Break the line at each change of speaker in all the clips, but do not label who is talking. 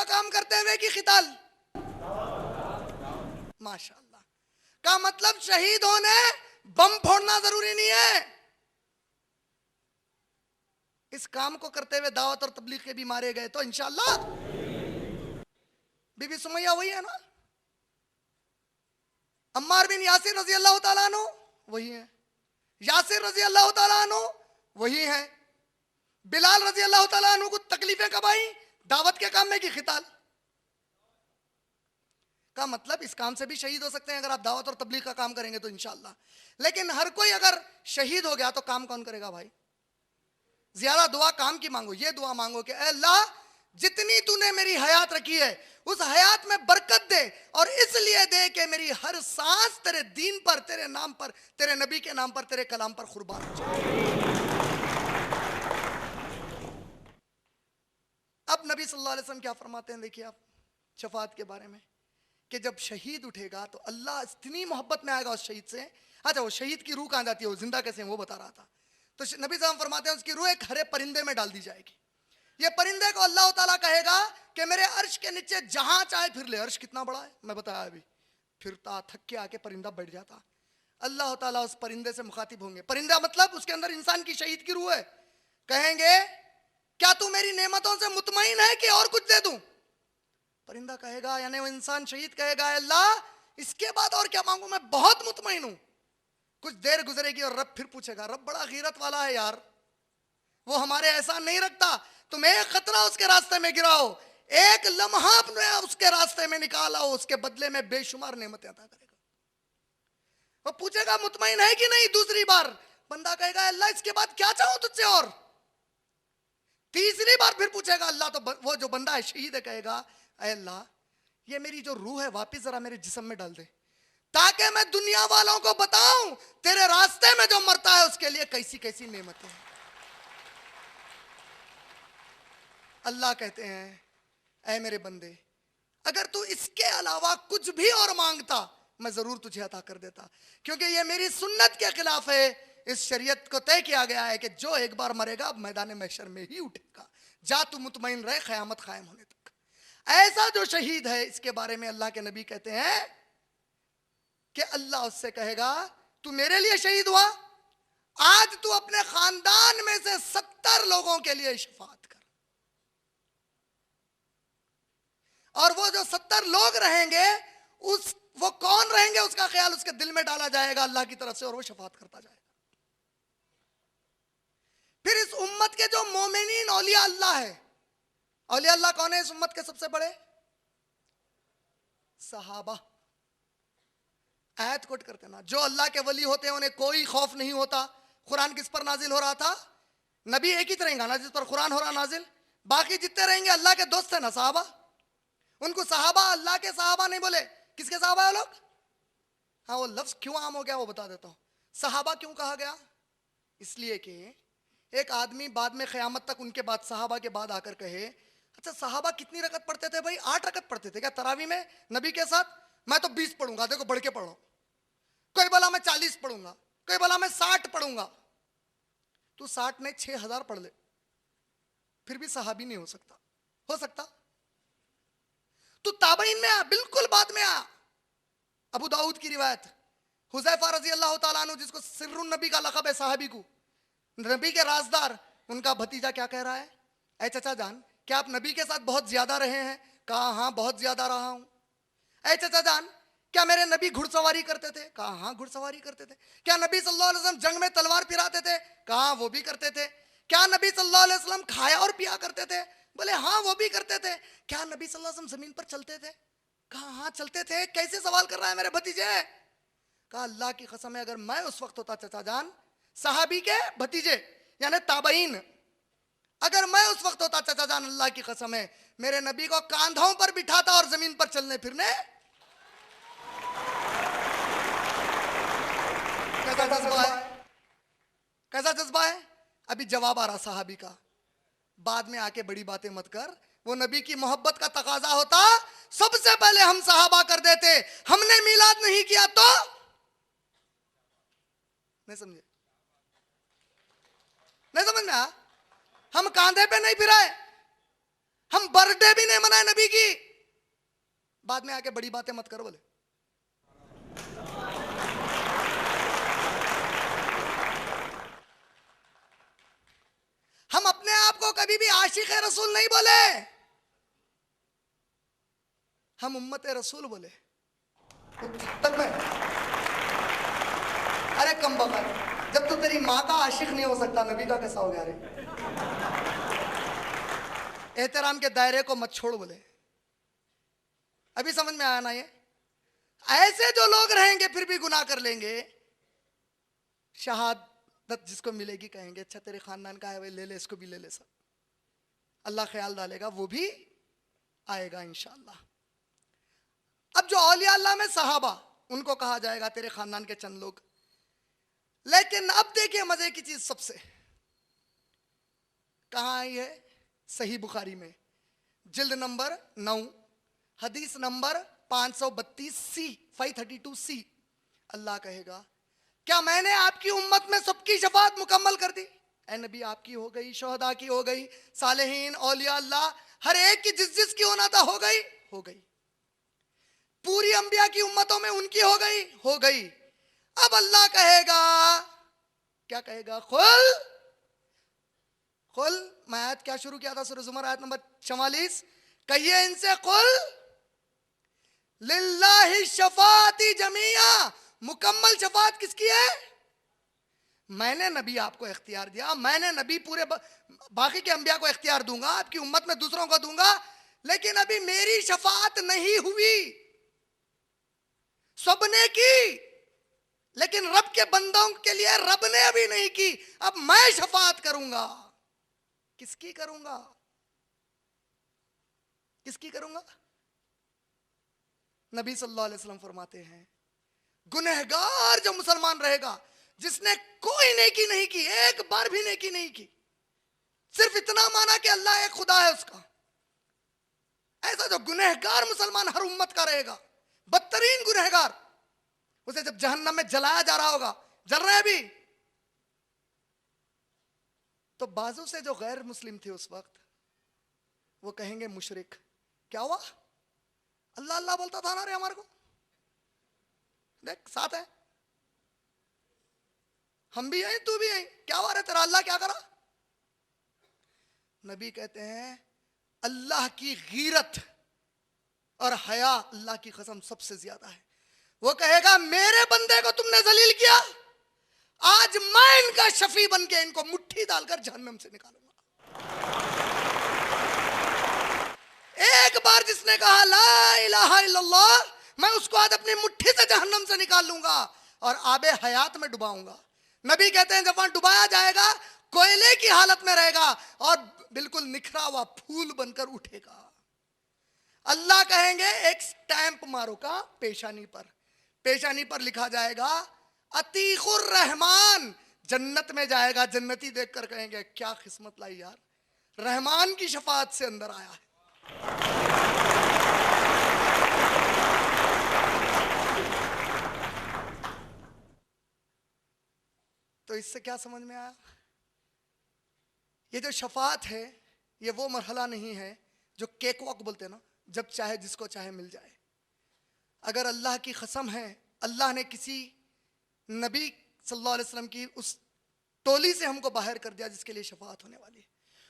काम करते हुए कि खिताल? माशाअल्लाह। का मतलब शहीद होने बम फोड़ना जरूरी नहीं है। इस काम को करते हुए दावत और तबलीग के भी मारे गए तो इंशाअल्लाह। बीबी सुमैया वही है ना, अम्मार बिन यासिर रजी अल्लाह तआला अन्हु वही है, यासिर रजी अल्लाह तआला अन्हु वही है, बिलाल रजी अल्लाह तआला अन्हु को तकलीफें कब आई? दावत के काम में कि खिताल? का मतलब इस काम से भी शहीद हो सकते हैं अगर आप दावत और तबलीग का काम करेंगे तो इंशाअल्लाह। लेकिन हर कोई अगर शहीद हो गया तो काम कौन करेगा भाई? ज्यादा दुआ काम की मांगो, ये दुआ मांगो कि अल्लाह जितनी तूने मेरी हयात रखी है उस हयात में बरकत दे, और इसलिए दे कि मेरी हर सांस तेरे दीन पर, तेरे नाम पर, तेरे नबी के नाम पर, तेरे कलाम पर कुर्बान हो जाए। अब नबी सल्लल्लाहु अलैहि वसल्लम क्या फरमाते हैं, देखिए आप शफात के बारे में, कि जब शहीद उठेगा तो अल्लाह इतनी मोहब्बत में आएगा उस शहीद से। अच्छा, वो शहीद की रूह कहाँ जाती है, वो जिंदा कैसे है वो बता रहा था। तो नबी साहब फरमाते हैं उसकी रूह एक हरे परिंदे में डाल दी जाएगी। ये परिंदे को अल्लाह ताला कहेगा कि मेरे अर्श के नीचे जहां चाहे फिर ले। अर्श कितना बड़ा है मैं बताया अभी, फिरता थक के आके परिंदा बैठ जाता। अल्लाह ताला उस परिंदे से मुखातिब होंगे। परिंदा मतलब उसके अंदर इंसान की शहीद की रूह है। कहेंगे क्या तू मेरी नेमतों से मुतमईन है कि और कुछ दे दूं? परिंदा कहेगा, यानी वो इंसान शहीद कहेगा, अल्लाह इसके बाद और क्या मांगू, मैं बहुत मुतमईन हूं। कुछ देर गुजरेगी और रब फिर पूछेगा, रब बड़ा गीरत वाला है यार, वो हमारे एहसान नहीं रखता, तुम एक खतरा उसके रास्ते में गिराओ, एक लम्हा अपने उसके रास्ते में निकालो, उसके बदले में बेशुमार नेमतें अता करेगा। वो पूछेगा मुतमईन है कि नहीं दूसरी बार। बंदा कहेगा अल्लाह इसके बाद क्या चाहूं तुझसे और। तीसरी बार फिर पूछेगा अल्लाह, तो वो जो बंदा है शहीद है कहेगा अल्लाह ये मेरी जो रूह है वापिस जरा मेरे जिस्म में डाल दे, ताकि मैं दुनिया वालों को बताऊं तेरे रास्ते में जो मरता है उसके लिए कैसी कैसी नेमतें हैं। अल्लाह कहते हैं ऐ मेरे बंदे, अगर तू इसके अलावा कुछ भी और मांगता मैं जरूर तुझे अता कर देता, क्योंकि ये मेरी सुन्नत के खिलाफ है। इस शरीयत को तय किया गया है कि जो एक बार मरेगा अब मैदान महशर में ही उठेगा। जा तू मुतमईन रहे क़यामत कायम होने तक। ऐसा जो शहीद है इसके बारे में अल्लाह के नबी कहते हैं कि अल्लाह उससे कहेगा तू मेरे लिए शहीद हुआ, आज तू अपने खानदान में से 70 लोगों के लिए शफाअत कर। और वो जो 70 लोग रहेंगे वो कौन रहेंगे उसका ख्याल उसके दिल में डाला जाएगा अल्लाह की तरफ से, और वो शफाअत करता जाएगा। फिर इस उम्मत के जो मोमिनीन औलिया अल्लाह है, औलिया अल्लाह कौन है इस उम्मत के सबसे बड़े? सहाबा। आयत कोट करते ना, जो अल्लाह के वली होते हैं उन्हें कोई खौफ नहीं होता। कुरान किस पर नाजिल हो रहा था? नबी एक ही रहेगा ना जिस पर कुरान हो रहा नाजिल, बाकी जितने रहेंगे अल्लाह के दोस्त है ना सहाबा। उनको सहाबा अल्लाह के सहाबा नहीं बोले, किसके सहाबा है लोग? हाँ, वो लफ्ज क्यों आम हो गया वो बता देता हूं। सहाबा क्यों कहा गया? इसलिए कि एक आदमी बाद में क़यामत तक उनके बाद सहाबा के बाद आकर कहे अच्छा सहाबा कितनी रकत पढ़ते थे भाई? 8 रकत पढ़ते थे क्या तरावी में नबी के साथ? मैं तो 20 पढ़ूंगा, देखो बढ़ के पढ़ रहा हूं। कोई बोला मैं 40 पढ़ूंगा, कोई बोला मैं 60 पढ़ूंगा। तू 60 नहीं 6000 पढ़ ले, फिर भी सहाबी नहीं हो सकता। हो सकता? तू ताबईन में आ, बिल्कुल बाद में आ। अबू दाऊद की रिवायत, हुज़ैफा रजी अल्लाह तआला अन्हु जिसको सिर्रुन नबी का लक़ब है, साहबी को नबी के राजदार, उनका भतीजा क्या कह रहा है, ऐ चचा जान क्या आप नबी के साथ बहुत ज्यादा रहे हैं? कहा हाँ बहुत ज्यादा रहा हूं। ऐ चचा जान क्या मेरे नबी घुड़सवारी करते थे? कहा हाँ घुड़सवारी करते थे। क्या नबी सल्लल्लाहु अलैहि वसल्लम जंग में तलवार फिराते थे? कहा वो भी करते थे। क्या नबी सल्लल्लाहु अलैहि वसल्लम खाया और पिया करते थे? बोले हाँ वो भी करते थे। क्या नबी सल्लल्लाहु अलैहि वसल्लम जमीन पर चलते थे? कहा हाँ चलते थे। कैसे सवाल कर रहा है मेरे भतीजे? कहा अल्लाह की कसम है अगर मैं उस वक्त होता चचा जान, सहाबी के भतीजे यानी ताबईन, अगर मैं उस वक्त होता चचा जान अल्लाह की कसम है मेरे नबी को कांधों पर बिठाता और जमीन पर चलने फिरने। कैसा जज्बा है, कैसा जज्बा है। अभी जवाब आ रहा सहाबी का, बाद में आके बड़ी बातें मत कर। वो नबी की मोहब्बत का तकाजा होता सबसे पहले हम सहाबा कर देते, हमने मिलाद नहीं किया तो नहीं समझे, नहीं समझ में आया। हम कांधे पे नहीं फिराए, हम बर्थडे भी नहीं मनाए नबी की। बाद में आके बड़ी बातें मत करो बोले। हम अपने आप को कभी भी आशिक रसूल नहीं बोले, हम उम्मत रसूल बोले। तक में अरे कम बकर, जब तो तेरी माँ का आशिक नहीं हो सकता, नबी का कैसा हो गया रे? एहतराम के दायरे को मत छोड़ बोले। अभी समझ में आया ना? ये ऐसे जो लोग रहेंगे फिर भी गुनाह कर लेंगे, शहादत जिसको मिलेगी कहेंगे अच्छा तेरे खानदान का है भाई, ले ले इसको भी ले ले, सब अल्लाह ख्याल डालेगा, वो भी आएगा इंशाअल्लाह। अब जो औलिया अल्लाह में सहाबा, उनको कहा जाएगा तेरे खानदान के चंद लोग। लेकिन अब देखिए मजे की चीज, सबसे कहां आई है? सही बुखारी में जिल्द नंबर 9 हदीस नंबर 532C 532C। अल्लाह कहेगा क्या मैंने आपकी उम्मत में सबकी शफाअत मुकम्मल कर दी? ऐ नबी आपकी हो गई, शोहदा की हो गई, सालेहीन, औलिया अल्लाह, हर एक की जिस जिस की होना था हो गई, हो गई। पूरी अंबिया की उम्मतों में उनकी हो गई, हो गई। अब अल्लाह कहेगा, क्या कहेगा? खुल खुल। मैं आयत क्या शुरू किया था? सूरह ज़ुमर आयत नंबर 44। कहिए इनसे, कुल लिल्लाहि शफाअती जमीआ, मुकम्मल शफाअत किसकी है? मैंने नबी आपको इख्तियार दिया, मैंने नबी पूरे बाकी के अंबिया को इख्तियार दूंगा, आपकी उम्मत में दूसरों को दूंगा, लेकिन अभी मेरी शफाअत नहीं हुई। सबने की, लेकिन रब के बंदों के लिए रब ने अभी नहीं की। अब मैं शफाअत करूंगा। किसकी करूंगा? किसकी करूंगा? नबी सल्लल्लाहु अलैहि वसल्लम फरमाते हैं, गुनहगार जो मुसलमान रहेगा, जिसने कोई नेकी नहीं की, एक बार भी नेकी नहीं की, सिर्फ इतना माना कि अल्लाह एक खुदा है उसका, ऐसा जो गुनहगार मुसलमान हर उम्मत का रहेगा, बदतरीन गुनहगार, उसे जब जहन्नम में जलाया जा रहा होगा, जल रहे अभी, तो बाजू से जो गैर मुस्लिम थे उस वक्त, वो कहेंगे मुशरिक। क्या हुआ? अल्लाह अल्लाह बोलता था ना रे हमारे को, देख साथ है, हम भी हैं तू भी है, क्या हुआ रे तेरा अल्लाह क्या करा? नबी कहते हैं अल्लाह की गीरत और हया अल्लाह की कसम सबसे ज्यादा है। वो कहेगा मेरे बंदे को तुमने जलील किया, आज मैं इनका शफी बन के इनको मुट्ठी डालकर जहन्नम से निकालूंगा। एक बार जिसने कहा ला इलाहा इल्लल्लाह, मैं उसको आज अपनी मुट्ठी से जहन्नम से निकाल लूंगा और आबे हयात में डुबाऊंगा। नबी कहते हैं जब वहां डुबाया जाएगा, कोयले की हालत में रहेगा और बिल्कुल निखरा हुआ फूल बनकर उठेगा। अल्लाह कहेंगे एक स्टैंप मारो का पेशानी पर, पेशानी पर लिखा जाएगा अतीकुर रहमान, जन्नत में जाएगा। जन्नती देखकर कहेंगे क्या किस्मत लाई यार, रहमान की शफाअत से अंदर आया है। तो इससे क्या समझ में आया? ये जो शफाअत है, ये वो मरहला नहीं है जो केक वॉक बोलते हैं ना, जब चाहे जिसको चाहे मिल जाए। अगर अल्लाह की कसम है, अल्लाह ने किसी नबी सल्लल्लाहु अलैहि वसल्लम की उस टोली से हमको बाहर कर दिया जिसके लिए शफाअत होने वाली है,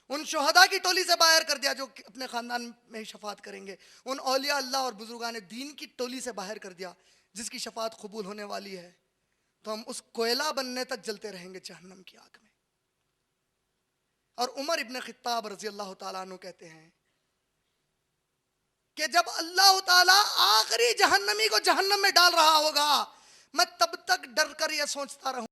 उन शोहदा की टोली से बाहर कर दिया जो अपने खानदान में ही शफाअत करेंगे, उन औलिया अल्लाह और बुजुर्गान दीन की टोली से बाहर कर दिया जिसकी शफाअत कबूल होने वाली है, तो हम उस कोयला बनने तक जलते रहेंगे जहन्नम की आग में। और उमर इब्न खित्ताब रजी अल्लाह ताला अन्हु कहते हैं कि जब अल्लाह ताला आखिरी जहन्नमी को जहन्नम में डाल रहा होगा, मैं तब तक डर कर यह सोचता रहूं